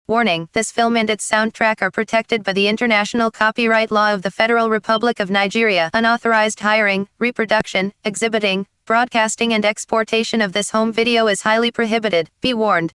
Warning, this film and its soundtrack are protected by the International Copyright Law of the Federal Republic of Nigeria. Unauthorized hiring, reproduction, exhibiting, broadcasting and exportation of this home video is highly prohibited. Be warned.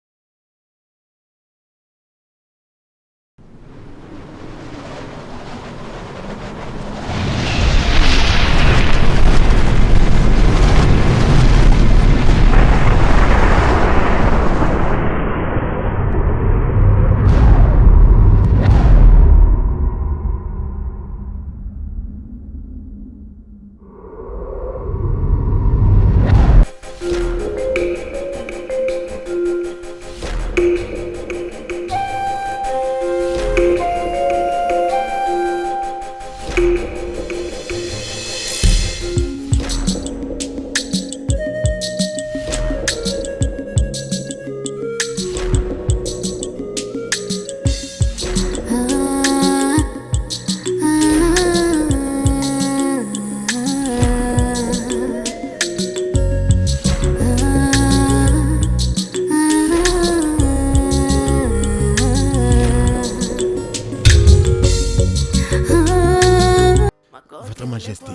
Votre Majesté.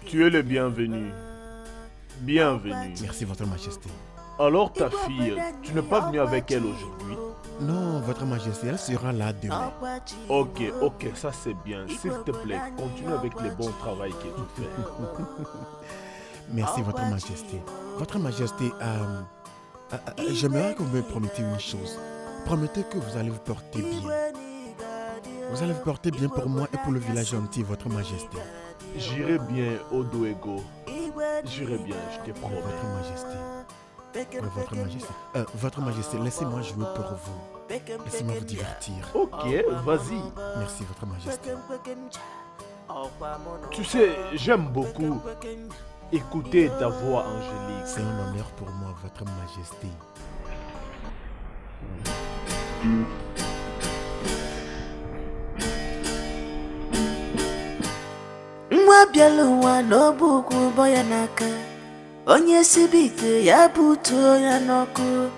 Tu es le bienvenu. Bienvenue. Merci, Votre Majesté. Alors ta fille, tu n'es pas venu avec elle aujourd'hui? Non, Votre Majesté, elle sera là demain. Ok, ça c'est bien. S'il te plaît, continue avec le bon travail que tu fais. Merci, Votre Majesté. Votre Majesté, j'aimerais que vous me promettiez une chose. Promettez que vous allez vous porter bien. Vous allez vous porter bien pour moi et pour le village entier, Votre Majesté. J'irai bien, Odoego. J'irai bien, je te promets. Votre Majesté. Oui, Votre Majesté. Votre Majesté, laissez-moi jouer pour vous. Laissez-moi vous divertir. Ok, vas-y. Merci, Votre Majesté. Tu sais, j'aime beaucoup écouter ta voix angélique. C'est un honneur pour moi, Votre Majesté. Nwa bịala ụwa n'ọbụ ugwu ụbọ ya n'aka, onye sibe ite ya butuo ya n'ọkụ,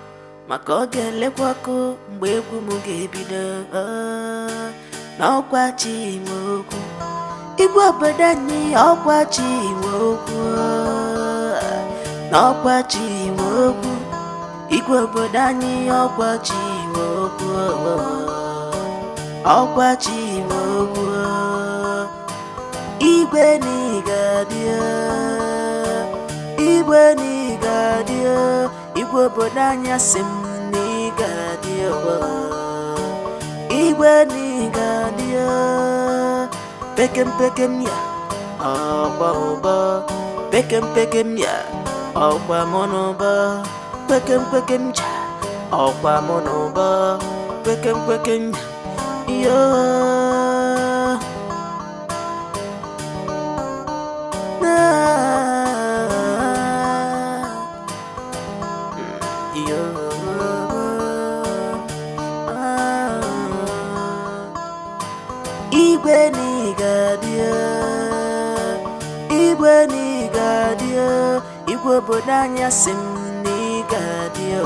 maka ọ ga-elekwa ọkụ mgbe egwu m ga-ebido. N'ọkwa chi nwe okwu, igwe obodo anyị ọkwa chi nwe okwu. N'ọkwa chi nwe okwu, igwe obodo anyị ọkwa chi nwe okwu. Ọkwa chi nwe okwu. Igwe n'Igadia, Igwe n'Igadia, Igwe obodo anyị asị m n'Igadia. Igwe n'Igadia, pekem ya, ọgba ụba, pekem ya, ọgba mụ n'ụba, pekem ja, ọgba mụ n'ụba, pekem ya. Igwe n'Igadia, Igwe n'Igadia, Igwe obodo anyị asị m n'Igadia.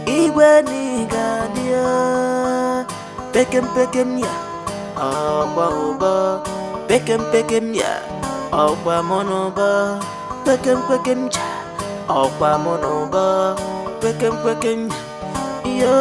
Igwe n'Igadia, pekem ya, ọgba ụba, pekem ya, ọgba mụ n'ụba, pekem ja, ọgba mụ n'ụba, pekem ya.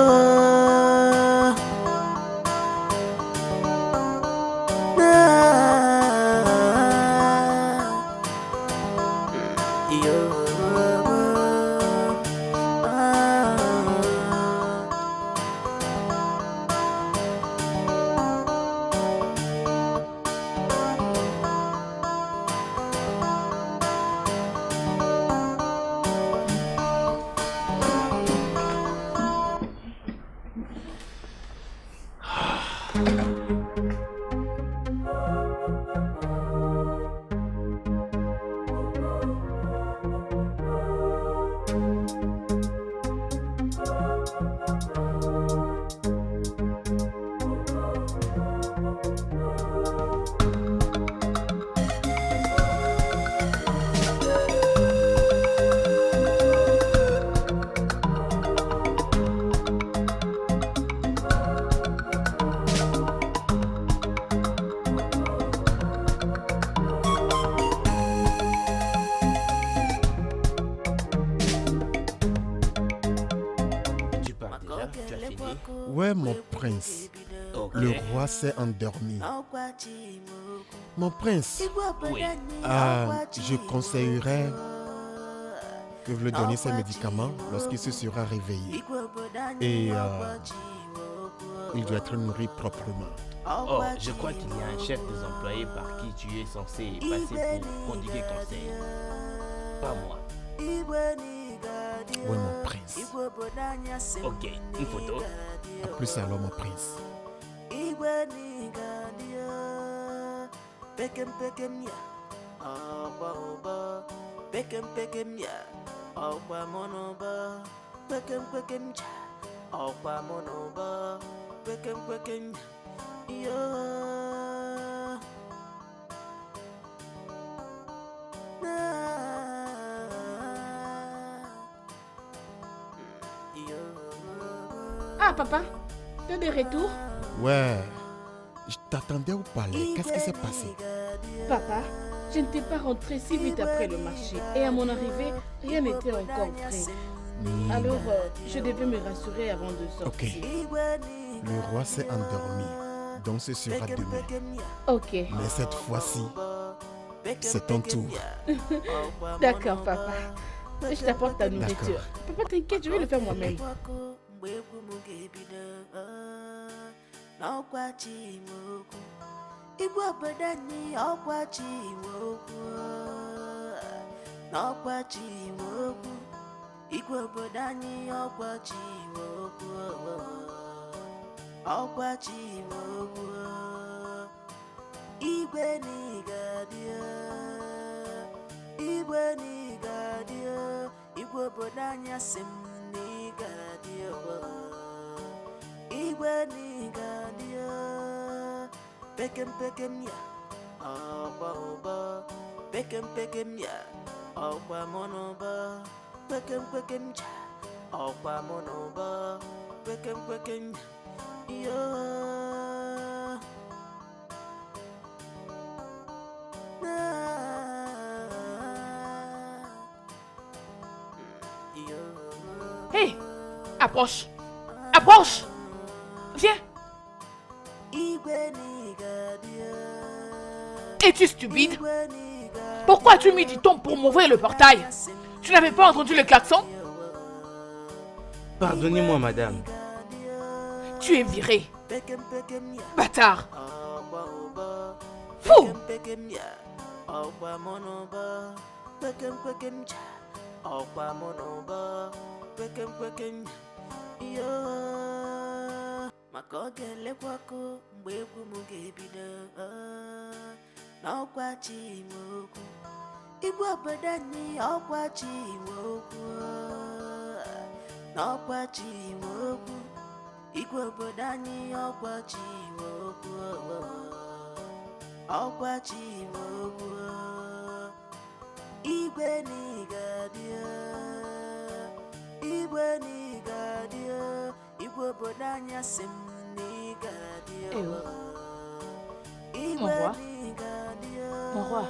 fini. Ouais, mon prince. Ok. Le roi s'est endormi. Mon prince, Oui. je conseillerais que vous lui donniez ses médicaments lorsqu'il se sera réveillé. Et il doit être nourri proprement. Oh, je crois qu'il y a un chef des employés par qui tu es censé passer pour prodiguer conseil. Pas moi. Ouais, mon prince. Ok, une photo. À plus alors, mon prince. Ah, papa, tu es de retour? Ouais, je t'attendais au palais. Qu'est-ce qui s'est passé? Papa, je ne t'ai pas rentré si vite après le marché. Et à mon arrivée, rien n'était encore prêt. Alors, je devais me rassurer avant de sortir. Ok. Le roi s'est endormi. Donc ce sera demain. Ok. Mais cette fois-ci, c'est ton tour. D'accord, papa. Je t'apporte ta nourriture. Papa, t'inquiète, je vais le faire moi-même. Hé, approche. Approche. Viens. Es-tu stupide? Pourquoi as-tu mis du temps pour m'ouvrir le portail? Tu n'avais pas entendu le klaxon? Pardonnez-moi, madame. Tu es viré. Bâtard. Fou. Mon roi. Mon roi.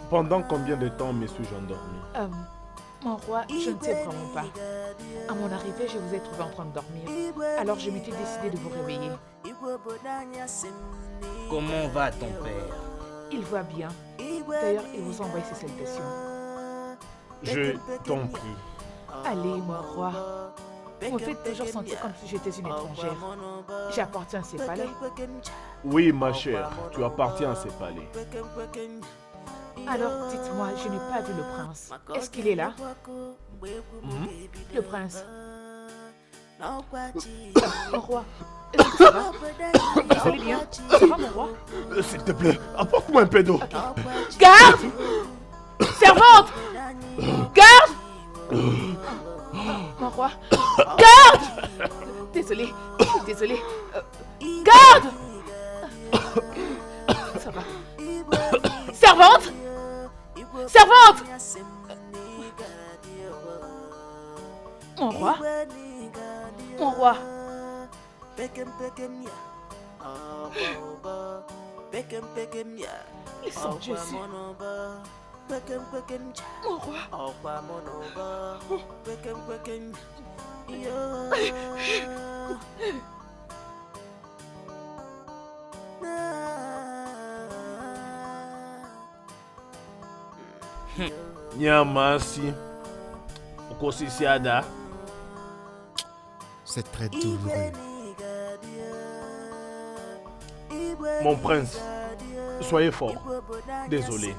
Pendant combien de temps me suis-je endormi? Mon roi, je ne sais vraiment pas. À mon arrivée, je vous ai trouvé en train de dormir. Alors je m'étais décidé de vous réveiller. Comment va ton père? Il va bien. D'ailleurs, il vous envoie ses salutations. Je t'en prie. Allez, mon roi. Vous me faites toujours sentir comme si j'étais une étrangère. J'appartiens à ces palais. Oui, ma chère, tu appartiens à ces palais. Alors, dites-moi, je n'ai pas vu le prince. Est-ce qu'il est là? Le prince. Mon roi. Ça va? Vous allez bien? Ça va, mon roi? S'il te plaît, apporte-moi un peu d'eau. Garde! Servante! Garde! Mon roi. Garde! Désolé. Désolé. Garde! va. Servante! Servante! Mon roi? Mon roi? Ils sont Dieu ici. Mon roi? Nyamasi. Okosisiada. C'est très douloureux. Mon prince, soyez fort. Désolé.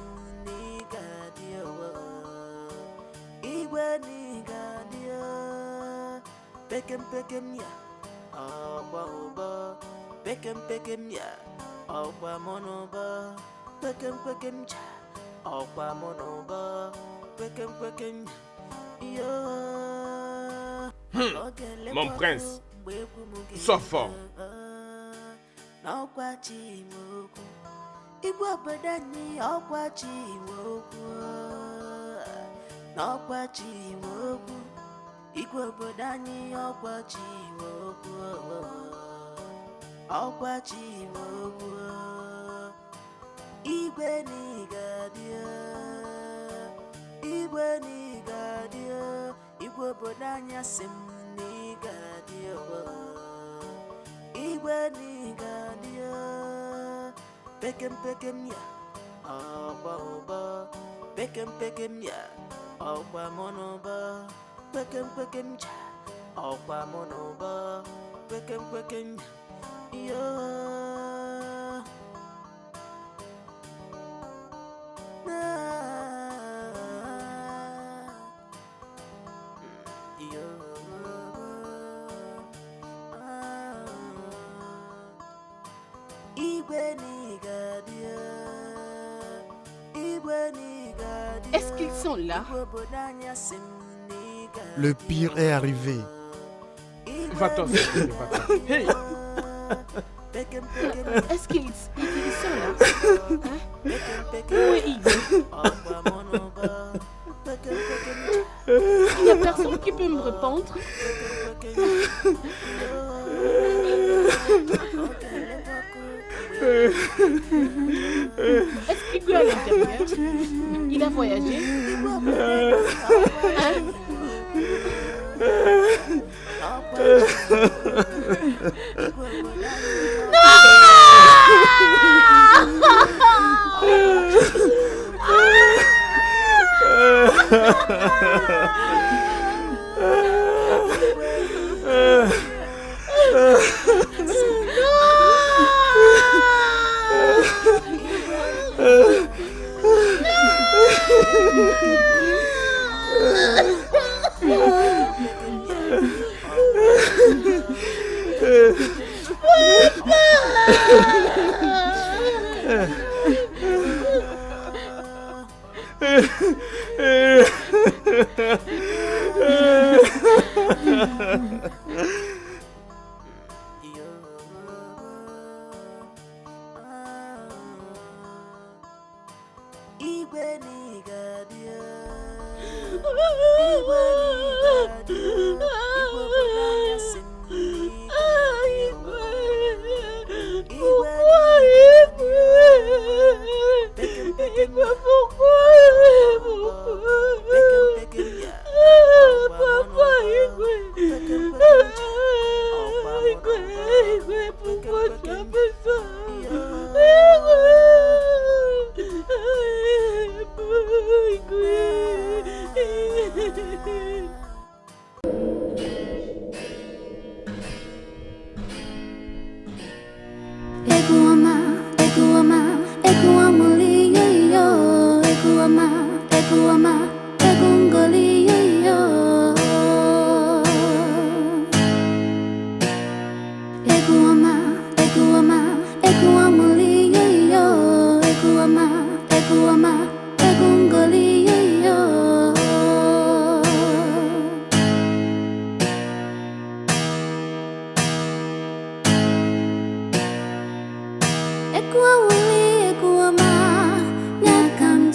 Mon prince, sois fort. Est-ce qu'ils sont là? Le pire est arrivé. Va-t'en, va-t'en. Hey! Est-ce qu'ils sont là? Hein? Où est Igwe? Il n'y a personne qui peut me répondre. Est-ce qu'il est à l'intérieur? Il a voyagé? Hein?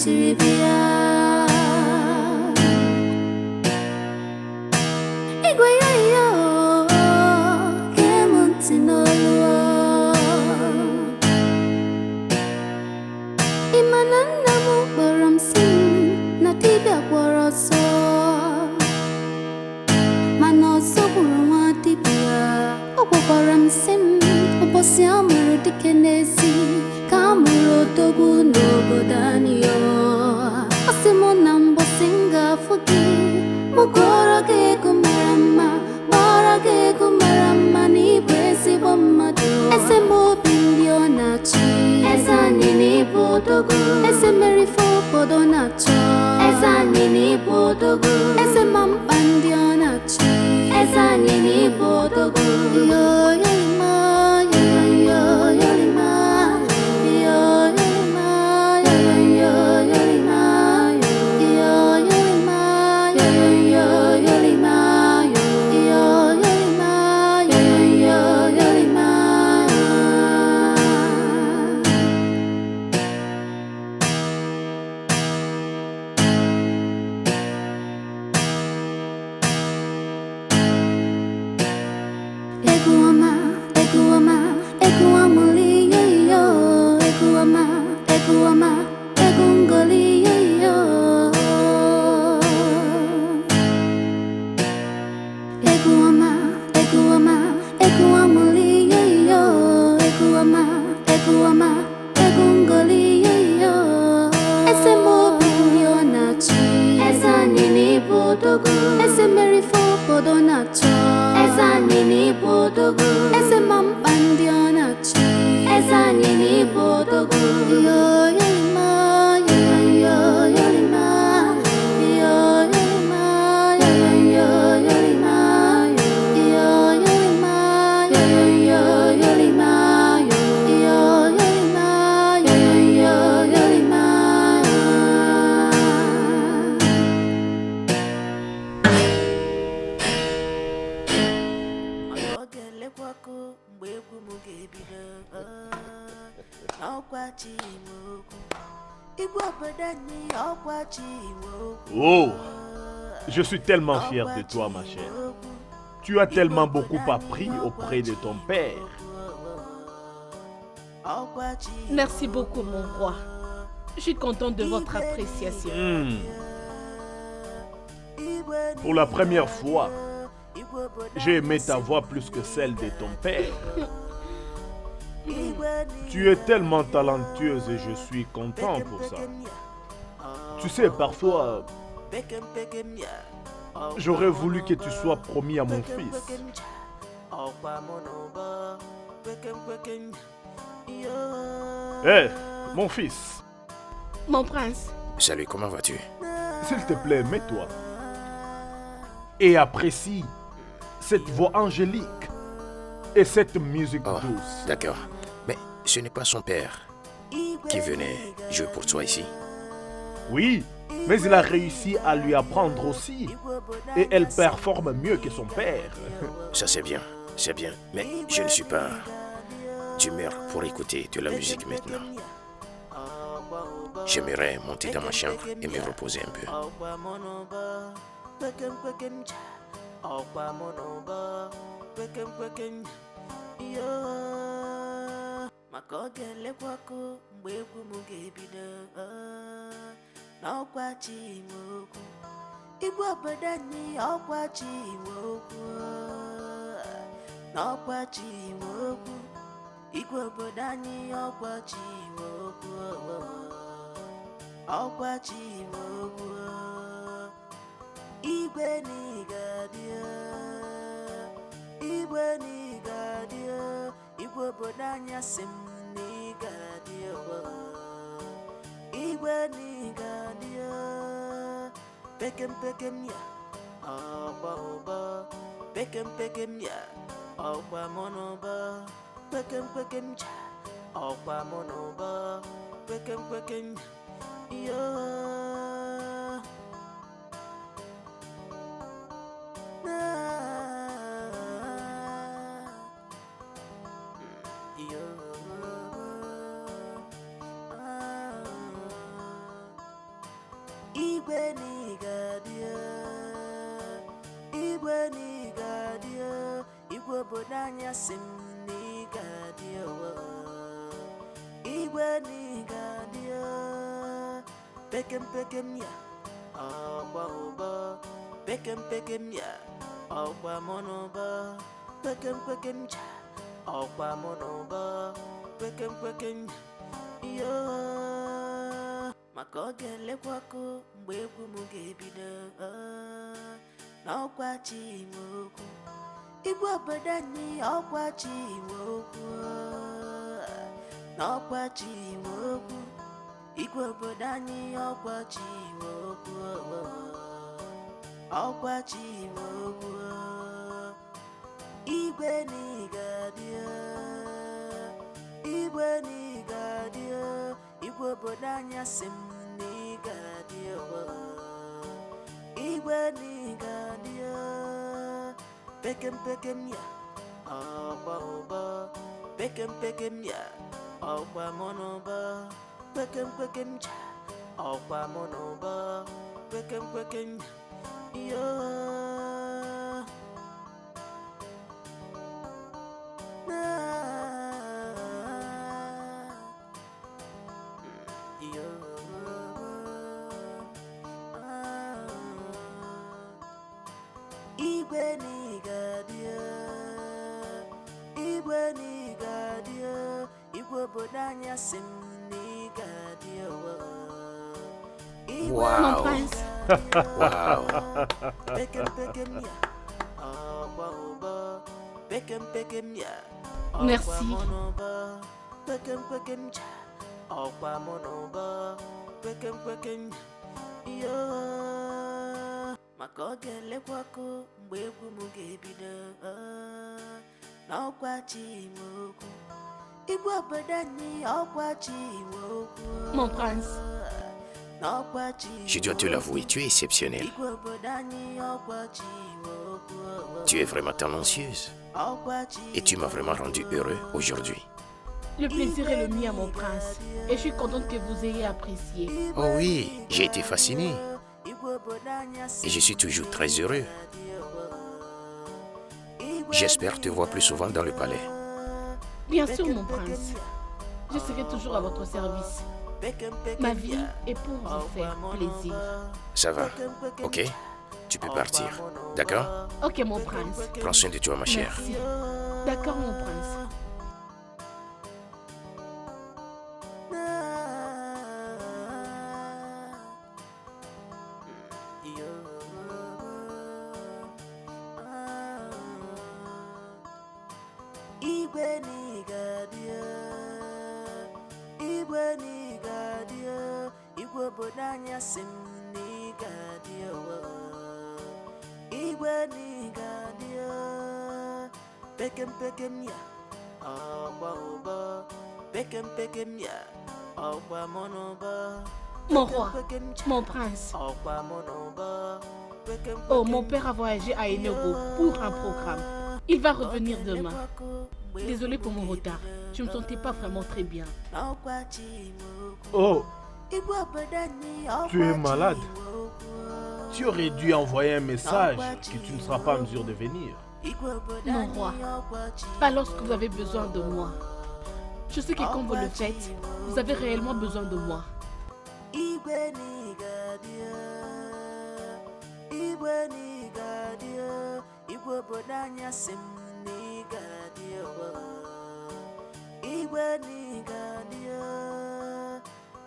chiribia Igwe yo kemontinolua Imanana mu baram sin na tibia kworoso Manoso burwa tibia Obaram sim Obosi amuru dikenesi Kamuro togu no bodanio Osimo nambo singa fugi Mugora ge kumarama Bara ge kumarama Ni bwesi bomado Ese mo bindio nachi Esa nini bodogu Ese meri fo bodo nacho Esa nini bodogu Ese mampandio nachi Esa nini bodogu Yo yolima Yo yolima Yo yolima Yo yolima Yo yolima Yo yolima Yo yolima Yo yolima Eguama, eguama, eguamuli yo yo. Eguama, eguama, egungoli yo yo. Eguama, eguama, eguamuli yo yo. Eguama, eguama, egungoli yo yo. Ese mobilio nachi, esa nini bodogu, ese meri fo bodo nacho. Esa nini bodogu Ese mampandio nachi Esa nini bodogu Yo yolima Yo yolima Yo yolima Yo yolima Yo yolima Yo yolima Yo yolima Yo yolima Ogele kwako mgbe egwu m ga-ebido ọkwa chi nwe okwu igwe obodo anyị ọkwa chi nwe okwu Oh, je suis tellement fier de toi, ma chère. Tu as tellement beaucoup appris auprès de ton père. ọkwa chi Merci beaucoup, mon roi. Je suis contente de votre appréciation. Pour la première fois, j'ai aimé ta voix plus que celle de ton père. Tu es tellement talentueuse et je suis content pour ça. Tu sais, parfois, j'aurais voulu que tu sois promis à mon fils. Hé, mon fils, Mon prince, Salut, comment vas-tu? s'il te plaît, mets-toi. Et apprécie cette voix angélique et cette musique Oh, douce. d'accord. Mais ce n'est pas son père qui venait jouer pour toi ici. Oui, mais il a réussi à lui apprendre aussi. Et elle performe mieux que son père. Ça c'est bien, mais je ne suis pas d'humeur pour écouter de la musique maintenant. J'aimerais monter dans ma chambre et me reposer un peu. maka ọ ga-elekwakọ mgbe egwu m ga-ebido n'ọkwa chi nwe okwu igwe obodo anyị ọkwa chi nwe okwu n'ọkwa chi nwe okwu igwe obodo anyị ọkwa chi nwe okwu ọkwa chi nwe okwu igwe n'ịgadio igwe n'ịgadio igwe obodo anyị asị m n'ịgadio igwe n'ịgadio pekem pekem ya ọgba ụba pekem pekem ya ọgba mọnụba pekem pekem ja ọgba mọnụba pekem pekem yo igwe n'igadio, igwe n'igadio, igwe obodo anyị asị m n'igadio, igwe n'igadio, pekem pekem ya, ọgba ụbọ, pekem pekem ya, ọgba mọnụbọ, pekem pekem ja, ọgba mọnụbọ, pekem pekem yo. Maka ọ ga-elekwakụ mgbe egwu m ga-ebido n'ọkwa chi nwe okwu, igwe obodo anyị ọkwa chi nwe okwu, n'ọkwa chi nwe okwu, igwe obodo anyị ọkwa chi nwe okwu, ọkwa chi nwe okwu, igwe n'igadio, igwe n'igadio, igwe obodo anyị asị m n'igadio, igwe n'igadio, pekem pekem ya, ọgba ụbọ, pekem pekem ya, ọgba mọnụbọ, pekem pekem ja, ọgba mọnụbọ, pekem pekem yo. Igwe n'igadio, igwe n'igadio, igwe obodo anyị asị m n'igadio, Mon prince. Wow. pekem pekem ya, ọgba ụbọ, pekem pekem ya, Merci. pekem pekem ja, ọgba mọnụbọ, pekem pekem yo. Maka ọ ga-elekwakụ mgbe egwu m ga-ebido n'ọkwa chi nwe okwu, igwe obodo anyị ọkwa chi nwe okwu, Mon prince. n'ọkwa chi Je dois te l'avouer, tu es exceptionnelle. igwe obodo anyị ọkwa chi nwe okwu, Tu es vraiment talentueuse. ọkwa chi Et tu m'as vraiment rendu heureux aujourd'hui. Le plaisir est le mien, mon prince. Et je suis contente que vous ayez apprécié. Oh oui, j'ai été fasciné. Et je suis toujours très heureux. J'espère te voir plus souvent dans le palais. Bien sûr, mon prince. Je serai toujours à votre service. Ma vie est pour vous faire plaisir. Ça va, ok? Tu peux partir, d'accord? Ok, mon prince. Prends soin de toi, ma chère. Merci. D'accord, mon prince. Igwe n'igadio, igwe n'igadio, igwe obodo anyị asị m n'igadio, igwe n'igadio, pekem pekem ya, ọgba ụbọ, pekem pekem ya, ọgba mọnụbọ, Mon roi, mon prince. ọgba mọnụbọ, pekem Oh, mon père a voyagé à Enugu pour un programme. Il va revenir demain. Désolé pour mon retard. Je ne me sentais pas vraiment très bien. Oh, tu es malade. Tu aurais dû envoyer un message que tu ne seras pas en mesure de venir. Mon roi, pas lorsque vous avez besoin de moi. Je sais que quand vous le faites, vous avez réellement besoin de moi.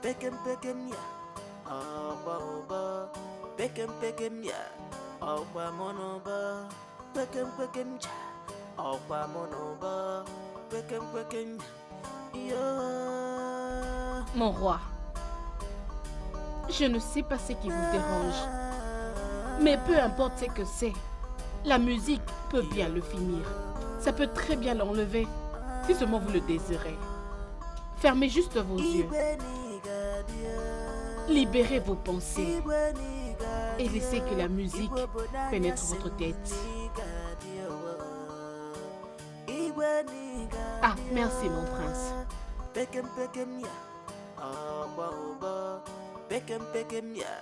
Pekem pekem ya, ọgba ụbọ, pekem pekem ya, ọgba mọnụbọ, pekem pekem ja, ọgba mọnụbọ, pekem pekem yo. Mon roi, je ne sais pas ce qui vous dérange, mais peu importe ce que c'est, la musique peut bien le finir. Ça peut très bien l'enlever, si seulement vous le désirez. Fermez juste vos yeux. Libérez vos pensées et laissez que la musique pénètre votre tête. Ah, merci mon prince. Pekem pekem ya, ọgba ụbọ, pekem pekem ya,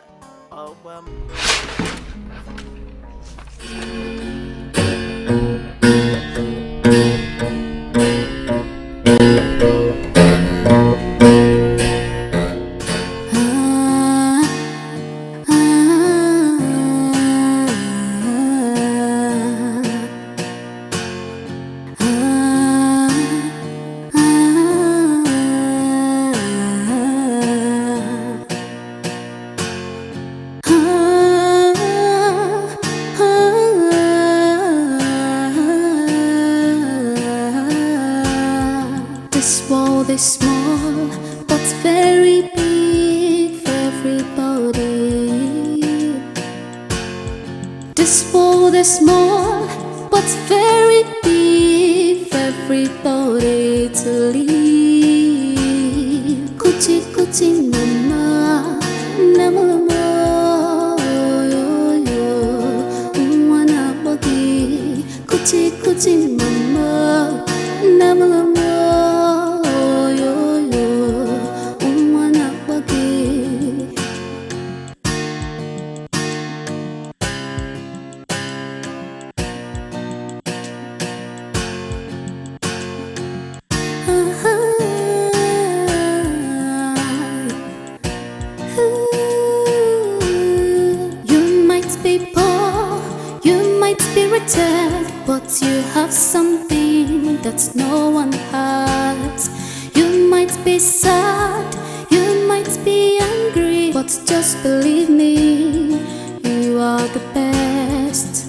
This world is small, but very big for everybody. This world is small, but very big for everybody to live. Kuchi kuchi nama, nama nama, yo yo, umwana bagi. Kuchi kuchi nama, nama nama. But you have something that no one has. You might be sad, you might be angry, but just believe me, you are the best.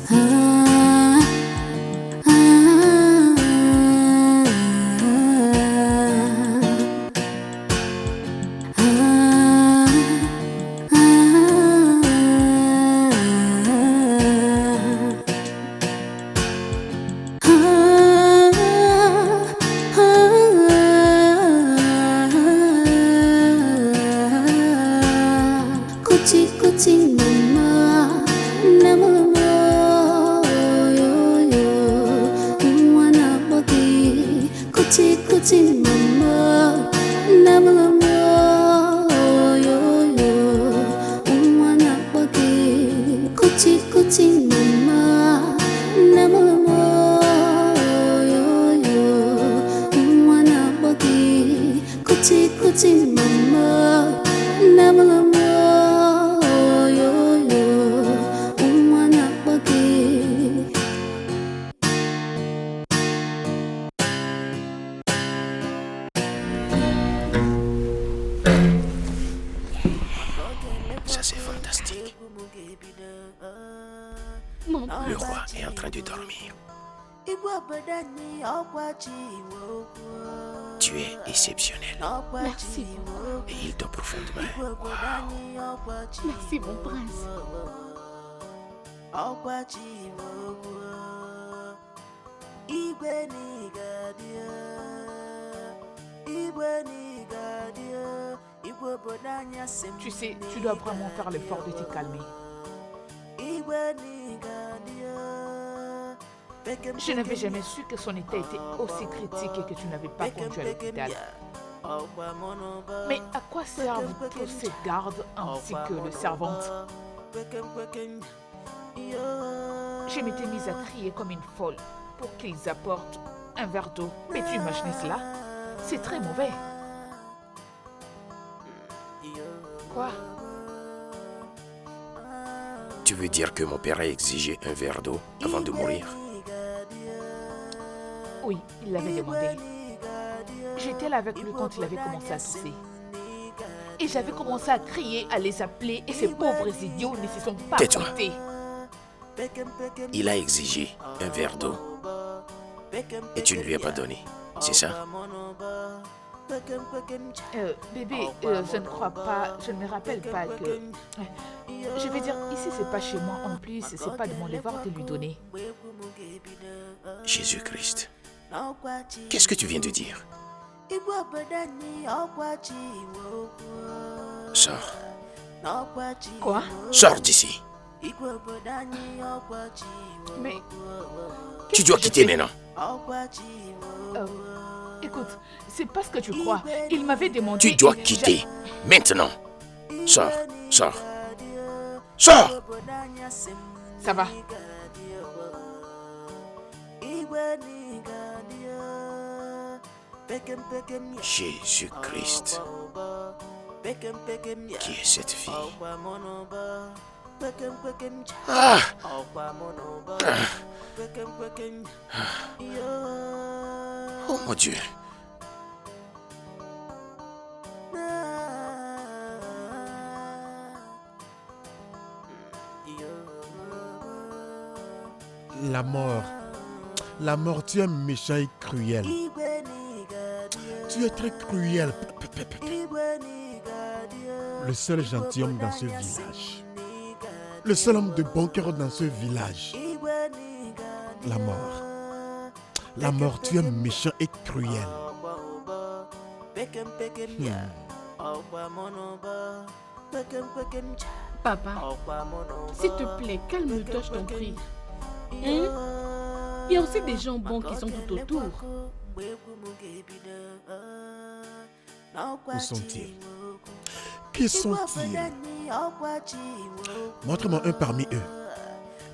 Ça c'est fantastique. Le roi est en train de dormir. Tu es exceptionnel. Merci. Et il dort profondément. Wow. Merci, mon prince. Tu sais, tu dois vraiment faire l'effort de te calmer. Je n'avais jamais su que son état était aussi critique et que tu n'avais pas conduit à l'hôpital. Mais à quoi servent tous ces gardes ainsi que le servante? Je m'étais mise à crier comme une folle pour qu'ils apportent un verre d'eau. Mais tu imagines cela? C'est très mauvais. Quoi? Tu veux dire que mon père a exigé un verre d'eau avant de mourir? Oui, il l'avait demandé. J'étais là avec lui quand il avait commencé à tousser. Et j'avais commencé à crier, à les appeler, et ces pauvres idiots ne se sont pas arrêtés. Il a exigé un verre d'eau et tu ne lui as pas donné, c'est ça? Bébé, je ne crois pas, je ne me rappelle pas que... Je vais dire, ici c'est pas chez moi, en plus c'est pas de mon devoir de lui donner. Jésus-Christ, qu'est-ce que tu viens de dire? Sors. Quoi? Sors d'ici. Mais... Tu dois quitter maintenant. Écoute, c'est pas ce que tu crois. Il m'avait demandé... Tu dois quitter maintenant. Sors, sors. Sors! Ça va. Jésus-Christ. Qui est cette fille? Ah! Oh mon Dieu. La mort, tu es méchant et cruel. Tu es très cruel. Le seul gentilhomme dans ce village. Le seul homme de bon cœur dans ce village. La mort, tu es méchant et cruel. Papa, s'il te plaît, calme-toi, je t'en prie. Il y a aussi des gens bons qui sont tout autour. Où sont-ils? Qui sont-ils? Montre-moi un parmi eux.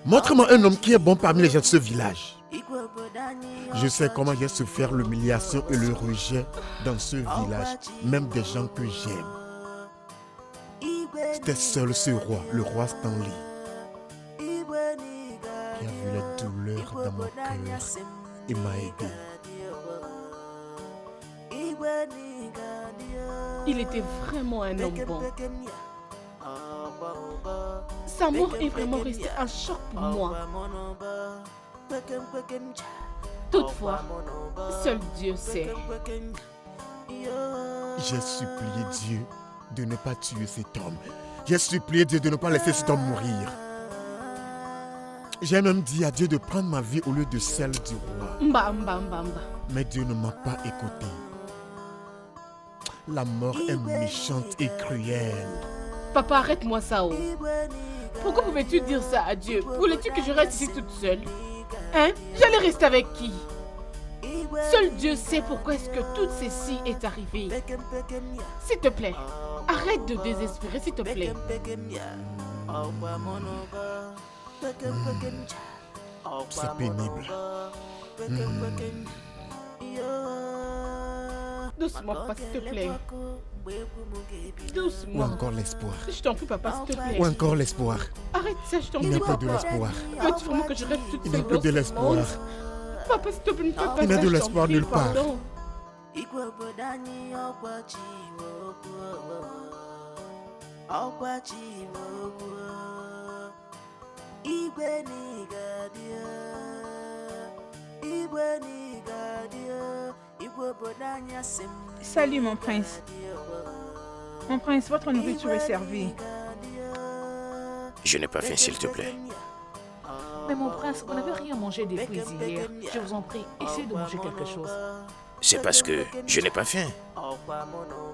Montre-moi un homme qui est bon parmi les gens de ce village. Je sais comment j'ai souffert l'humiliation et le rejet dans ce village, même des gens que j'aime. C'était seul ce roi, le roi Stanley, qui a vu les douleurs dans mon cœur et m'a aidé. Il était vraiment un homme bon. Sa mort est vraiment restée un choc pour moi. Toutefois, seul Dieu sait. J'ai supplié Dieu de ne pas tuer cet homme. J'ai supplié Dieu de ne pas laisser cet homme mourir. J'ai même dit à Dieu de prendre ma vie au lieu de celle du roi. Mba. Mais Dieu ne m'a pas écouté. La mort est méchante et cruelle. Papa, arrête-moi ça. Oh. Pourquoi pouvais-tu dire ça à Dieu? Voulais-tu que je reste ici toute seule? Hein? J'allais rester avec qui? Seul Dieu sait pourquoi est-ce que tout ceci est arrivé. S'il te plaît, arrête de désespérer, s'il te plaît. C'est pénible. Doucement, papa, s'il te plaît. Ou Doucement. encore l'espoir. Je t'en prie, papa, s'il te plaît. Ou encore l'espoir. Arrête ça, je t'en Il prie, n'y a plus de papa. l'espoir. Veux-tu vraiment que je reste toute Il seule n'y a plus dans de ce l'espoir. monde? Papa, s'il te plaît, ne fais pas ça. Il n'y a de je t'en l'espoir prie, nulle part. pardon. Salut mon prince. Mon prince, votre nourriture est servie. Je n'ai pas faim, s'il te plaît. Mais mon prince, on n'avait rien mangé depuis hier. Je vous en prie, essayez de manger quelque chose. C'est parce que je n'ai pas faim.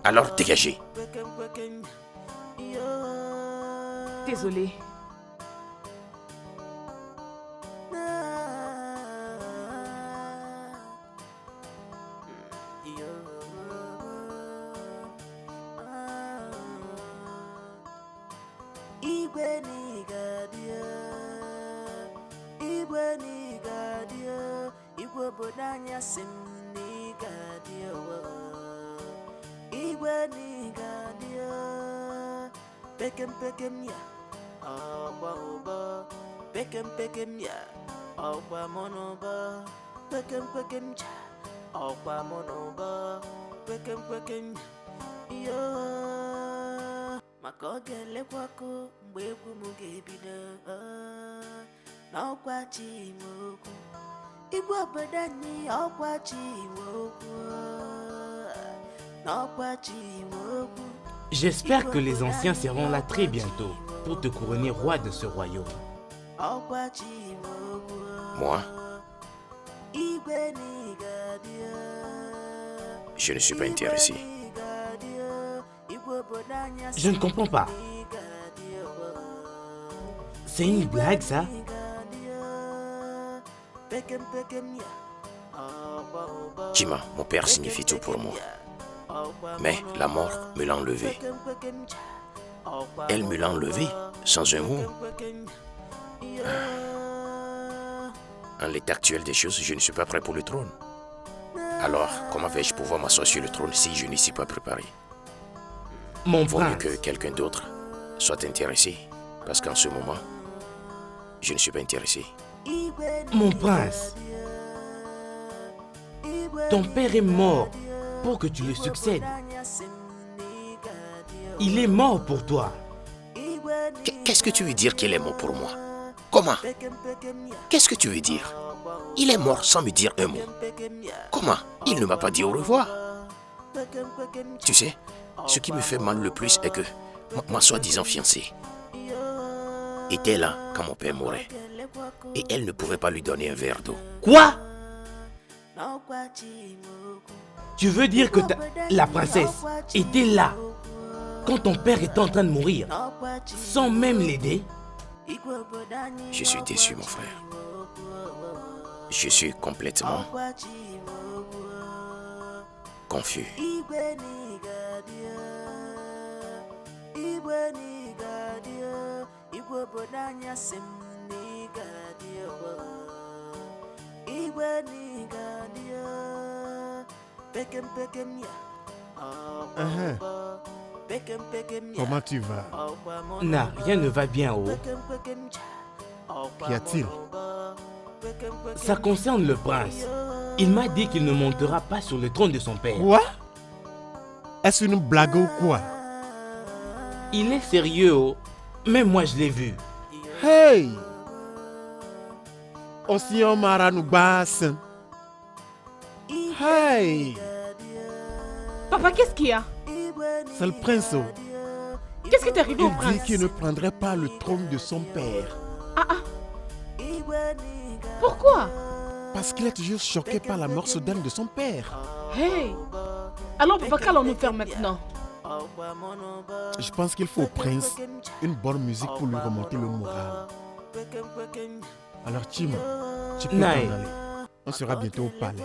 Alors dégagez. Désolée. J'espère que les anciens seront là très bientôt pour te couronner roi de ce royaume. Moi, je ne suis pas intéressé. Je ne comprends pas. C'est une blague, ça? Jima, mon père signifie tout pour moi. Mais la mort me l'a enlevé. Elle me l'a enlevé sans un mot. En l'état actuel des choses, je ne suis pas prêt pour le trône. Alors, comment vais-je pouvoir m'asseoir sur le trône si je n'y suis pas préparé? Mon Vaut mieux prince, que quelqu'un d'autre soit intéressé, parce qu'en ce moment, je ne suis pas intéressé. mon prince, ton père est mort pour que tu le succèdes. Il est mort pour toi. Qu'est-ce que tu veux dire qu'il est mort pour moi? Comment? Qu'est-ce que tu veux dire? Il est mort sans me dire un mot. Comment? Il ne m'a pas dit au revoir. Tu sais, ce qui me fait mal le plus est que ma soi-disant fiancée était là quand mon père mourait. Et elle ne pouvait pas lui donner un verre d'eau. Quoi? Tu veux dire que la princesse était là quand ton père était en train de mourir, sans même l'aider? Je suis déçu, mon frère. Je suis complètement confus. Comment tu vas? Non, rien ne va bien, oh. Qu'y a-t-il? Ça concerne le prince. Il m'a dit qu'il ne montera pas sur le trône de son père. Quoi? Est-ce une blague ou quoi? Il est sérieux, oh. Même moi, je l'ai vu. Hey! Osion Maranoubasen. Hey! Papa, qu'est-ce qu'il y a? C'est le prince. Oh. Qu'est-ce qui t'est arrivé au Il dit prince? qu'il ne prendrait pas le trône de son père. Pourquoi? Parce qu'il est toujours choqué par la mort soudaine de son père. Hey! Alors papa, qu'allons-nous faire maintenant? Je pense qu'il faut au prince une bonne musique pour lui remonter le moral. Alors Chima, tu peux t'en Naï. aller. On sera bientôt au palais.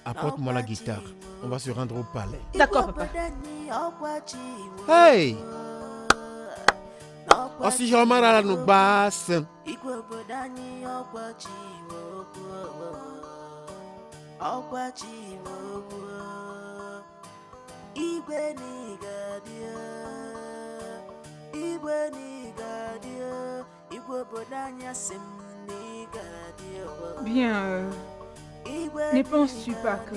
Apporte-moi la guitare. On va se rendre au palais. D'accord, papa. Hey! Osion Maranoubasen. Bien, ne penses-tu pas que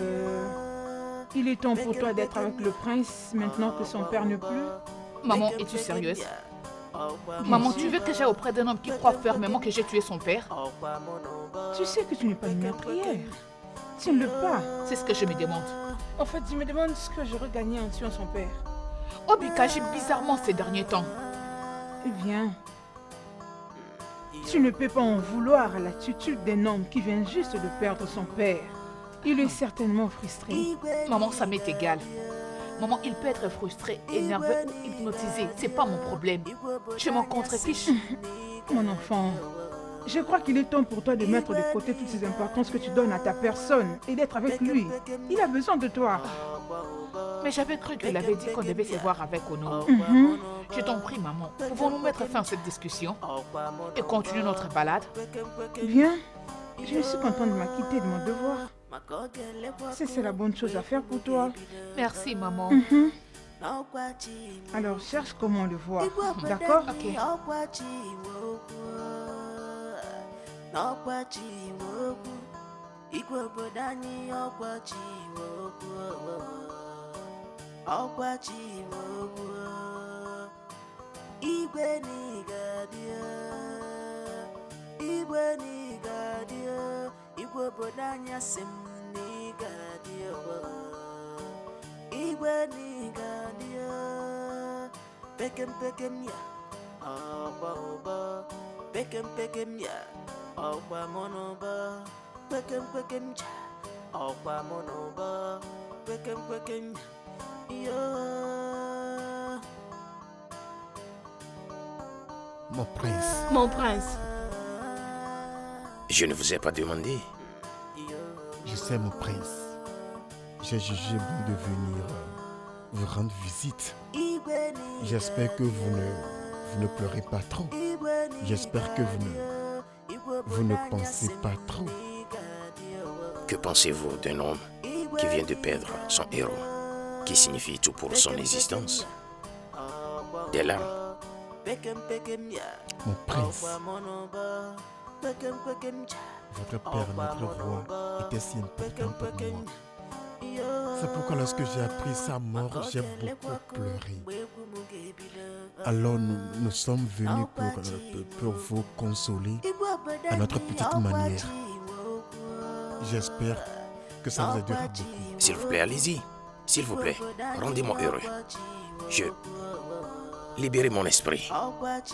il est temps pour toi d'être avec le prince maintenant que son père ne plus? Maman, es-tu sérieuse? Maman, tu veux que j'aille auprès d'un homme qui croit fermement que j'ai tué son père? Tu sais que tu n'es pas une meurtrière. Tiens-le pas. C'est ce que je me demande. En fait, je me demande ce que j'aurais gagné en tuant son père. Obika agit bizarrement ces derniers temps. Eh bien, tu ne peux pas en vouloir à l'attitude d'un homme qui vient juste de perdre son père. Il est certainement frustré. Maman, ça m'est égal. Maman, il peut être frustré, énervé ou hypnotisé. C'est pas mon problème. Je m'en contrefiche. Mon enfant, je crois qu'il est temps pour toi de mettre de côté toutes ces importances que tu donnes à ta personne et d'être avec lui. Il a besoin de toi. Mais j'avais cru qu'il avait dit qu'on devait se voir avec Ono. Je t'en prie, maman. Pouvons-nous mettre fin à cette discussion et continuer notre balade? Bien, je suis contente de m'acquitter de mon devoir. C'est la bonne chose à faire pour toi. Merci, maman. Alors cherche comment le voir, d'accord? Ok. Mon prince. Mon prince. Je ne vous ai pas demandé. Je sais, mon prince. J'ai jugé bon de venir vous rendre visite. J'espère que vous ne pleurez pas trop. J'espère que vous ne pensez pas trop. Que pensez-vous d'un homme qui vient de perdre son héros, qui signifie tout pour son existence? Des larmes. Mon prince, votre père, notre roi, était si important pour moi. C'est pourquoi lorsque j'ai appris sa mort, j'ai beaucoup pleuré. Alors nous sommes venus pour vous consoler à notre petite manière. J'espère que ça vous aidera beaucoup. S'il vous plaît, allez-y. S'il vous plaît, rendez-moi heureux. Libérez mon esprit.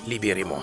Libérez-moi.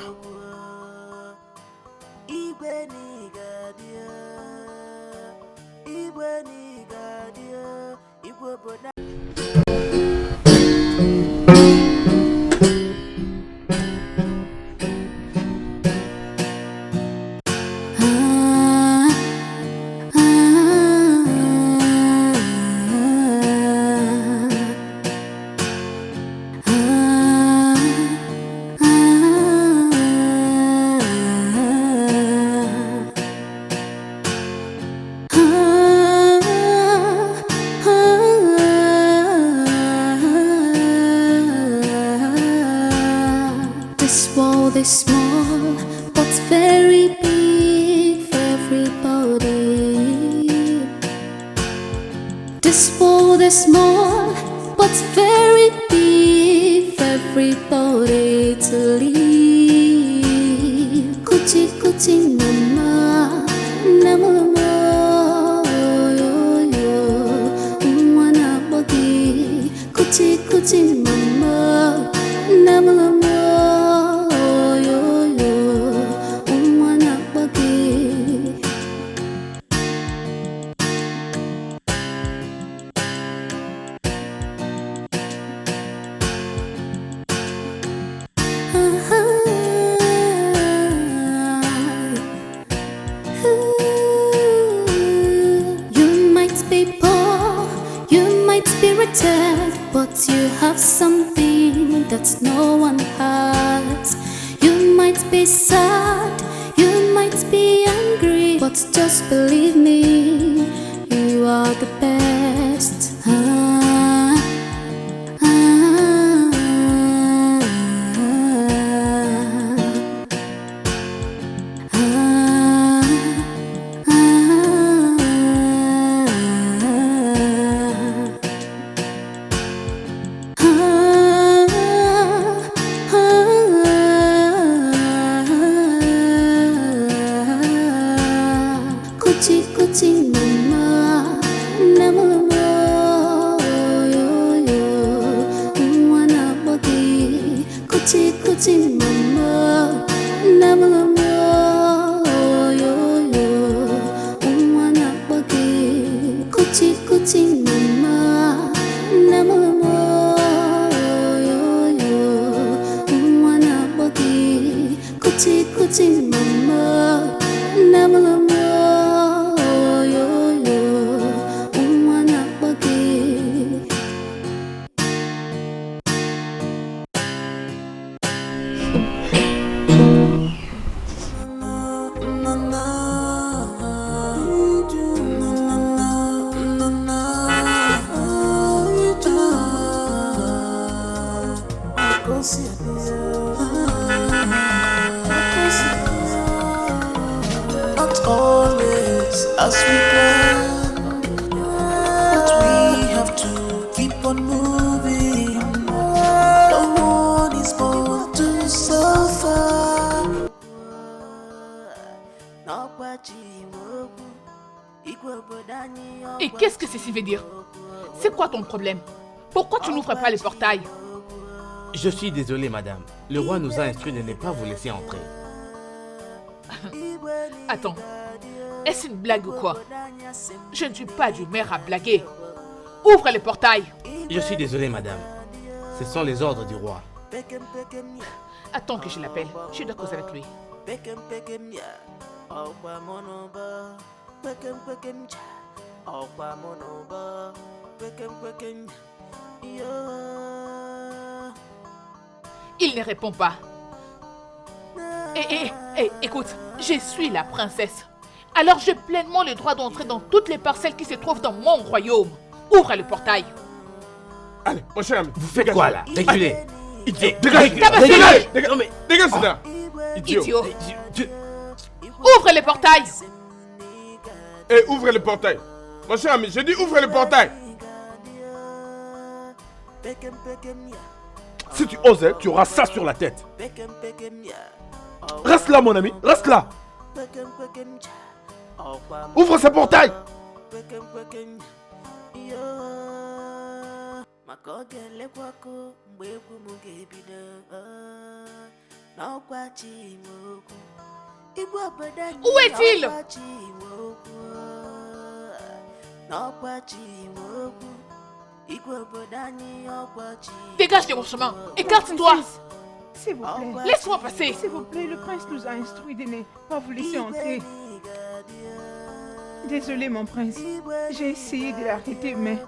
This world is small, but very big for everybody. This world is small, but very big for everybody to live. Kuchi kuchi mama, namama, yo yo, umwana body. Kuchi kuchi mama, namama. But you have something that no one has. You might be sad, you might be angry, but just believe me, you are the best. Not always as we plan, but we have to keep on moving. No one is born to suffer. Et qu'est-ce que ceci veut dire? C'est quoi ton problème? Pourquoi tu n'ouvres pas les portails? Je suis désolé, madame. Le roi nous a instruit de ne pas vous laisser entrer. Attends, est-ce une blague ou quoi? Je ne suis pas du maire à blaguer. Ouvre les portails. Je suis désolé, madame. Ce sont les ordres du roi. Attends que je l'appelle. Je dois causer avec lui. Il ne répond pas. Écoute, je suis la princesse. Alors j'ai pleinement le droit d'entrer dans toutes les parcelles qui se trouvent dans mon royaume. Ouvre le portail. Allez, mon cher ami. Vous faites quoi là? Reculez. Idiot. Dégage. Dégage. Non mais... Dégage, c'est là. Idiot. Ouvre le portail. Et ouvre le portail. Mon cher ami, je dis ouvre le portail. Si tu osais, tu auras ça sur la tête. Reste là, mon ami, reste là. Ouvre ce portail. Où est-il? Dégage de mon chemin. Écarte-toi. S'il vous plaît. Laisse-moi passer. S'il vous plaît, le prince nous a instruit de ne pas vous laisser entrer. Désolé, mon prince. J'ai essayé de l'arrêter, mais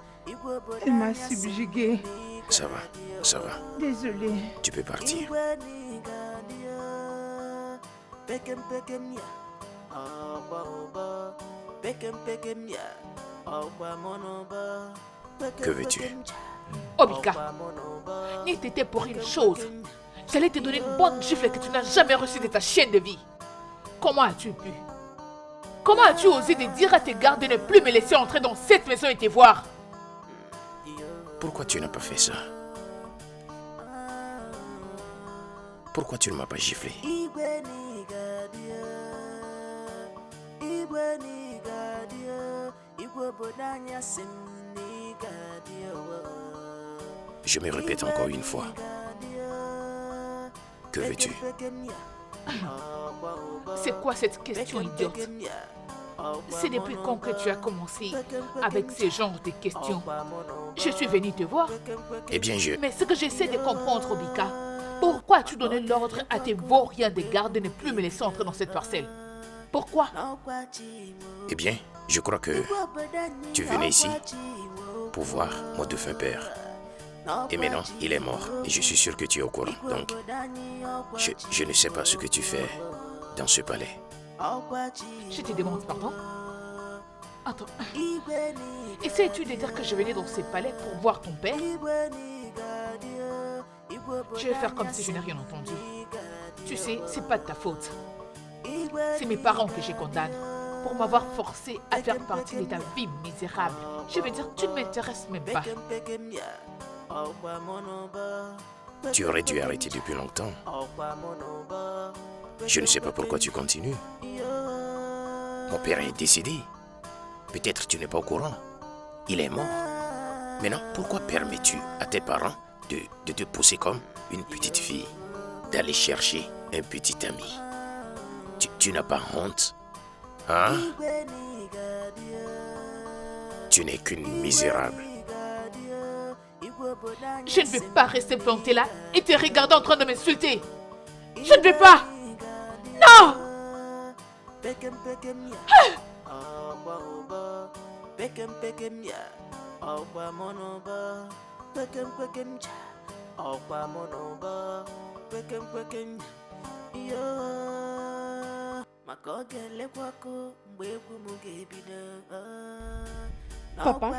elle m'a subjugué. Ça va, ça va. Désolé. Tu peux partir. Que veux-tu? Obika, ni t'étais pour une chose. J'allais te donner une bonne gifle que tu n'as jamais reçue de ta chienne de vie. Comment as-tu pu? Comment as-tu osé de dire à tes gardes de ne plus me laisser entrer dans cette maison et te voir? Pourquoi tu n'as pas fait ça? Pourquoi tu ne m'as pas giflé? Je me répète encore une fois. Que veux-tu? C'est quoi cette question idiote? C'est depuis quand que tu as commencé avec ce genre de questions? Je suis venu te voir. Eh bien, Mais ce que j'essaie de comprendre, Obika, pourquoi as-tu donné l'ordre à tes vauriens de garde de ne plus me laisser entrer dans cette parcelle? Pourquoi? Eh bien, je crois que tu venais ici pour voir mon défunt père. Et maintenant, il est mort. Et je suis sûr que tu es au courant. Donc, je ne sais pas ce que tu fais dans ce palais. Je te demande pardon? Attends. Essayes-tu de dire que je venais dans ce palais pour voir ton père? Je vais faire comme si je n'ai rien entendu. Tu sais, c'est pas de ta faute. C'est mes parents que je condamne pour m'avoir forcé à faire partie de ta vie misérable. Je veux dire, tu ne m'intéresses même pas. Tu aurais dû arrêter depuis longtemps. Je ne sais pas pourquoi tu continues. Mon père est décédé. Peut-être tu n'es pas au courant. Il est mort. Maintenant, pourquoi permets-tu à tes parents de te pousser comme une petite fille, d'aller chercher un petit ami? Tu n'as pas honte? Hein? Tu n'es qu'une misérable. Je ne vais pas rester plantée là et te regarder en train de m'insulter. Je ne vais pas. Non! Papa,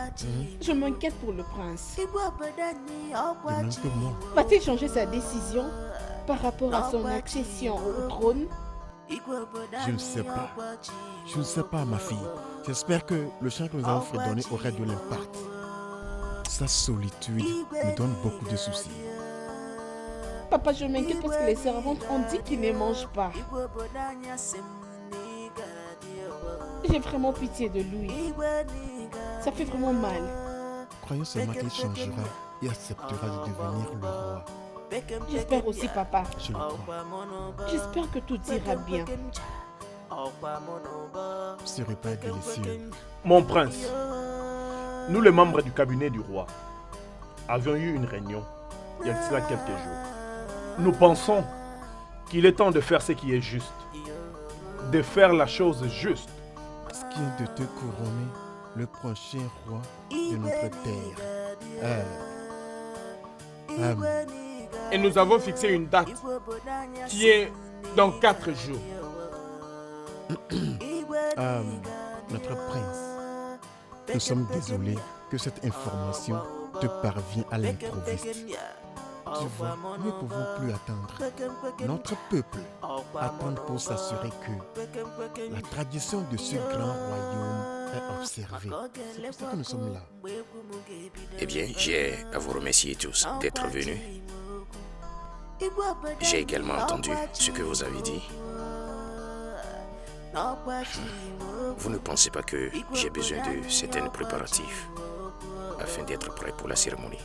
je m'inquiète pour le prince. Demande-moi. Va-t-il changer sa décision par rapport à son accession au trône? Je ne sais pas. Je ne sais pas, ma fille. J'espère que le chant que nous avons fredonné aurait de l'impact. Sa solitude me donne beaucoup de soucis. Papa, je m'inquiète parce que les servantes ont dit qu'ils ne mangent pas. J'ai vraiment pitié de lui. Ça fait vraiment mal. Croyons seulement qu'il changera et acceptera de devenir le roi. J'espère aussi, papa. Je le crois. J'espère que tout ira bien. Ce repas est délicieux. Mon prince, nous les membres du cabinet du roi avions eu une réunion il y a de cela quelques jours. Nous pensons qu'il est temps de faire ce qui est juste, de faire la chose juste. Ce qui est de te couronner le prochain roi de notre terre. Et nous avons fixé une date qui est dans 4 jours. Notre prince, nous sommes désolés que cette information te parvient à l'improviste. Tu vois, nous ne pouvons plus attendre. Notre peuple attend pour s'assurer que la tradition de ce grand royaume est observée. C'est pour ça que nous sommes là. Eh bien, j'ai à vous remercier tous d'être venus. J'ai également entendu ce que vous avez dit. Vous ne pensez pas que j'ai besoin de certains préparatifs afin d'être prêt pour la cérémonie?